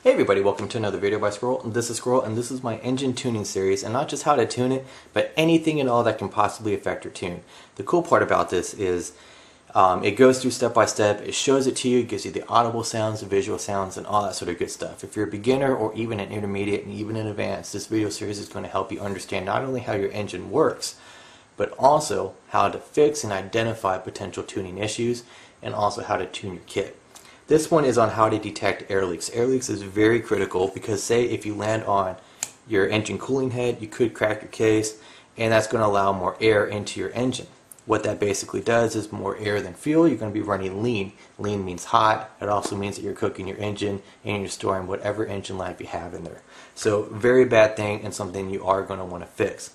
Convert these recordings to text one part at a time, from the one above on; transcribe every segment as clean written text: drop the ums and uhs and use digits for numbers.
Hey everybody, welcome to another video by Squirrel. This is Squirrel and this is my engine tuning series, and not just how to tune it, but anything and all that can possibly affect your tune. The cool part about this is it goes through step by step, it shows it to you, it gives you the audible sounds, the visual sounds, and all that sort of good stuff. If you're a beginner or even an intermediate and even an advanced, this video series is going to help you understand not only how your engine works, but also how to fix and identify potential tuning issues, and also how to tune your kit. This one is on how to detect air leaks. Air leaks is very critical because say if you land on your engine cooling head, you could crack your case, and that's going to allow more air into your engine. What that basically does is more air than fuel, you're going to be running lean. Lean means hot. It also means that you're cooking your engine and you're storing whatever engine life you have in there. So very bad thing and something you are going to want to fix.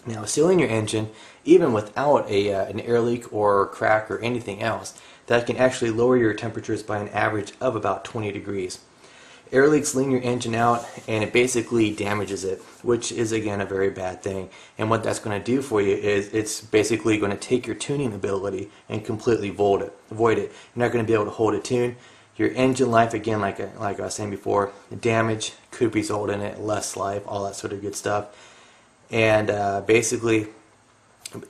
Now sealing your engine, even without an air leak or crack or anything else, that can actually lower your temperatures by an average of about 20 degrees. Air leaks lean your engine out and it basically damages it, which is again a very bad thing. And what that's going to do for you is it's basically going to take your tuning ability and completely void it. You're not going to be able to hold a tune. Your engine life, again, like I was saying before, the damage could result in it, less life, all that sort of good stuff. And basically,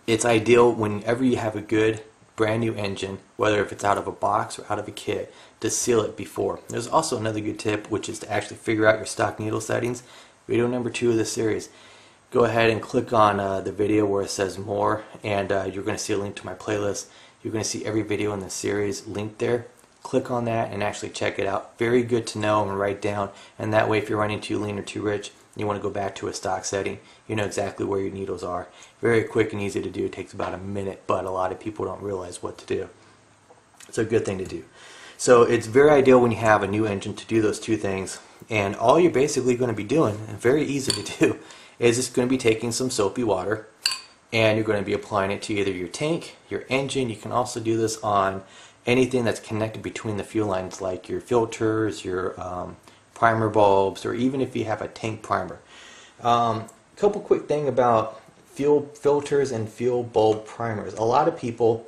it's ideal whenever you have a good brand new engine, whether if it's out of a box or out of a kit, to seal it before. There's also another good tip, which is to actually figure out your stock needle settings. Video number 2 of this series. Go ahead and click on the video where it says more, and you're going to see a link to my playlist. You're going to see every video in the series linked there. Click on that and actually check it out. Very good to know and write down, and that way if you're running too lean or too rich, you want to go back to a stock setting, you know exactly where your needles are. Very quick and easy to do. It takes about a minute, but a lot of people don't realize what to do. It's a good thing to do. So it's very ideal when you have a new engine to do those two things, and all you're basically going to be doing, and very easy to do, is just going to be taking some soapy water and you're going to be applying it to either your tank, your engine. You can also do this on anything that's connected between the fuel lines, like your filters, your primer bulbs, or even if you have a tank primer. Couple quick thing about fuel filters and fuel bulb primers. A lot of people,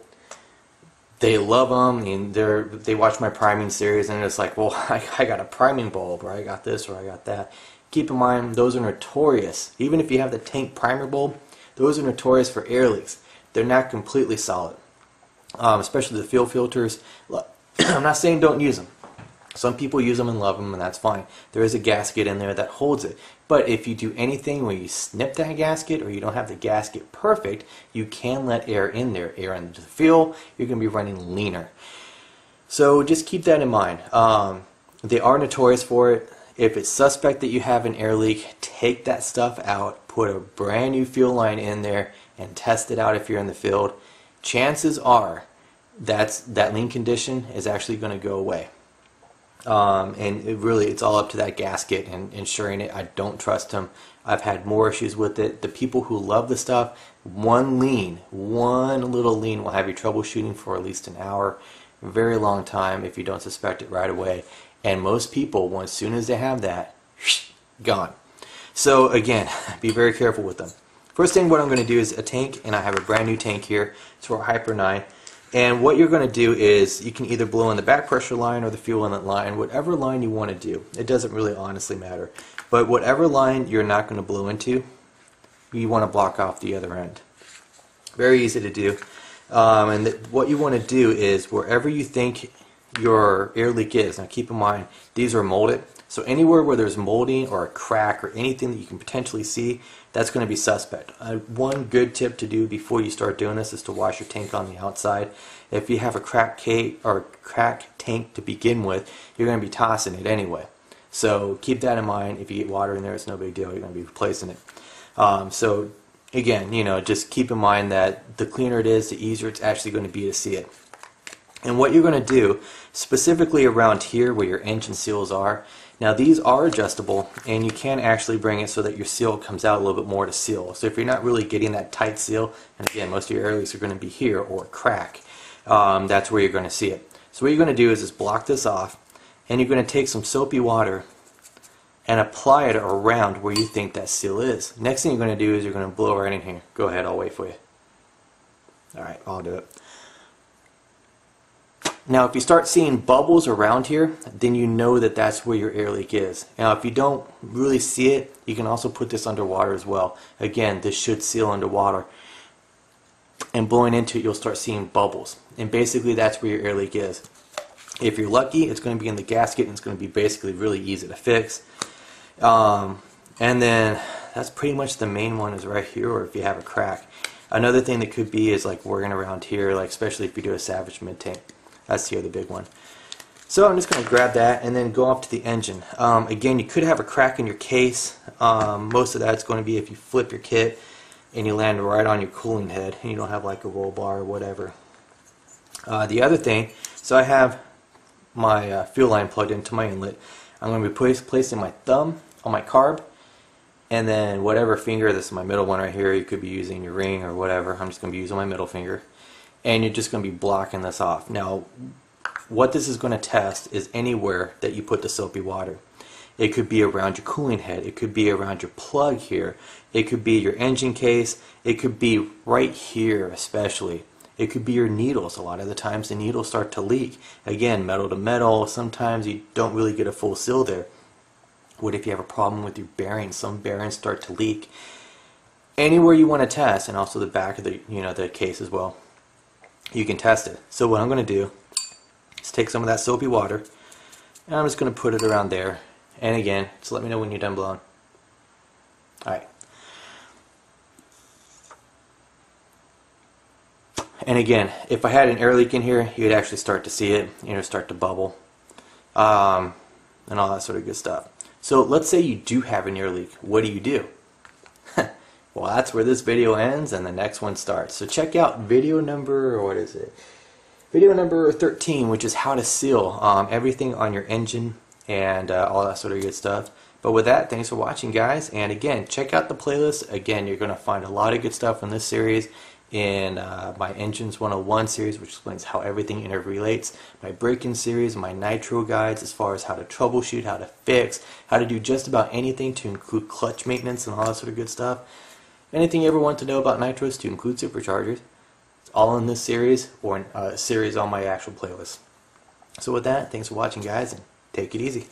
they love them and they watch my priming series and it's like, well, I got a priming bulb, or I got this, or I got that. Keep in mind, those are notorious. Even if you have the tank primer bulb, those are notorious for air leaks. They're not completely solid, especially the fuel filters. I'm not saying don't use them. Some people use them and love them, and that's fine. There is a gasket in there that holds it. But if you do anything where you snip that gasket, or you don't have the gasket perfect, you can let air in there. Air into the fuel, you're going to be running leaner. So just keep that in mind. They are notorious for it. If it's suspect that you have an air leak, take that stuff out, put a brand new fuel line in there, and test it out if you're in the field. Chances are that lean condition is actually going to go away. And it's all up to that gasket and ensuring it. I don't trust them. I've had more issues with it. The people who love the stuff, one little lean will have you troubleshooting for at least an hour. Very long time if you don't suspect it right away. And most people, as soon as they have that, gone. So again, be very careful with them. First thing what I'm going to do is a tank, and I have a brand new tank here. It's for Hyper 9. And what you're going to do is you can either blow in the back pressure line or the fuel inlet line, whatever line you want to do. It doesn't really honestly matter. But whatever line you're not going to blow into, you want to block off the other end. Very easy to do. What you want to do is wherever you think your air leak is, now keep in mind these are molded. So anywhere where there's molding or a crack or anything that you can potentially see, that's going to be suspect. One good tip to do before you start doing this is to wash your tank on the outside. If you have a crack tank to begin with, you're going to be tossing it anyway. So keep that in mind. If you get water in there, it's no big deal. You're going to be replacing it. So again, just keep in mind that the cleaner it is, the easier it's actually going to be to see it. And what you're going to do, specifically around here where your engine seals are, now these are adjustable, and you can actually bring it so that your seal comes out a little bit more to seal. So if you're not really getting that tight seal, and again, most of your air leaks are going to be here or a crack, that's where you're going to see it. So what you're going to do is just block this off, and you're going to take some soapy water and apply it around where you think that seal is. Next thing you're going to do is you're going to blow right in here. Go ahead, I'll wait for you. Alright, I'll do it. Now if you start seeing bubbles around here, then you know that that's where your air leak is. Now if you don't really see it, you can also put this underwater as well. Again, this should seal underwater. And blowing into it, you'll start seeing bubbles. And basically that's where your air leak is. If you're lucky, it's going to be in the gasket and it's going to be basically really easy to fix. And then that's pretty much the main one, is right here, or if you have a crack. Another thing that could be is like working around here, like especially if you do a Savage mid tank. That's the other big one. So I'm just going to grab that and then go off to the engine. Again, you could have a crack in your case. Most of that's going to be if you flip your kit and you land right on your cooling head and you don't have like a roll bar or whatever. The other thing, so I have my fuel line plugged into my inlet. I'm going to be placing my thumb on my carb, and then whatever finger, this is my middle one right here, you could be using your ring or whatever. I'm just going to be using my middle finger. And you're just going to be blocking this off. Now, what this is going to test is anywhere that you put the soapy water. It could be around your cooling head. It could be around your plug here. It could be your engine case. It could be right here especially. It could be your needles. A lot of the times the needles start to leak. Again, metal to metal. Sometimes you don't really get a full seal there. What if you have a problem with your bearings? Some bearings start to leak. Anywhere you want to test, and also the back of the the case as well, you can test it. So what I'm going to do is take some of that soapy water and I'm just going to put it around there. And again, just let me know when you're done blowing. Alright. And again, if I had an air leak in here, you'd actually start to see it, start to bubble, and all that sort of good stuff. So let's say you do have an air leak. What do you do? Well, that's where this video ends and the next one starts. So check out video number, what is it? Video number 13, which is how to seal everything on your engine and all that sort of good stuff. But with that, thanks for watching, guys. And again, check out the playlist. Again, you're going to find a lot of good stuff in this series. In my Engines 101 series, which explains how everything interrelates, my break-in series, my nitro guides as far as how to troubleshoot, how to fix, how to do just about anything to include clutch maintenance and all that sort of good stuff. Anything you ever want to know about nitros to include superchargers, it's all in this series or in a series on my actual playlist. So with that, thanks for watching, guys, and take it easy.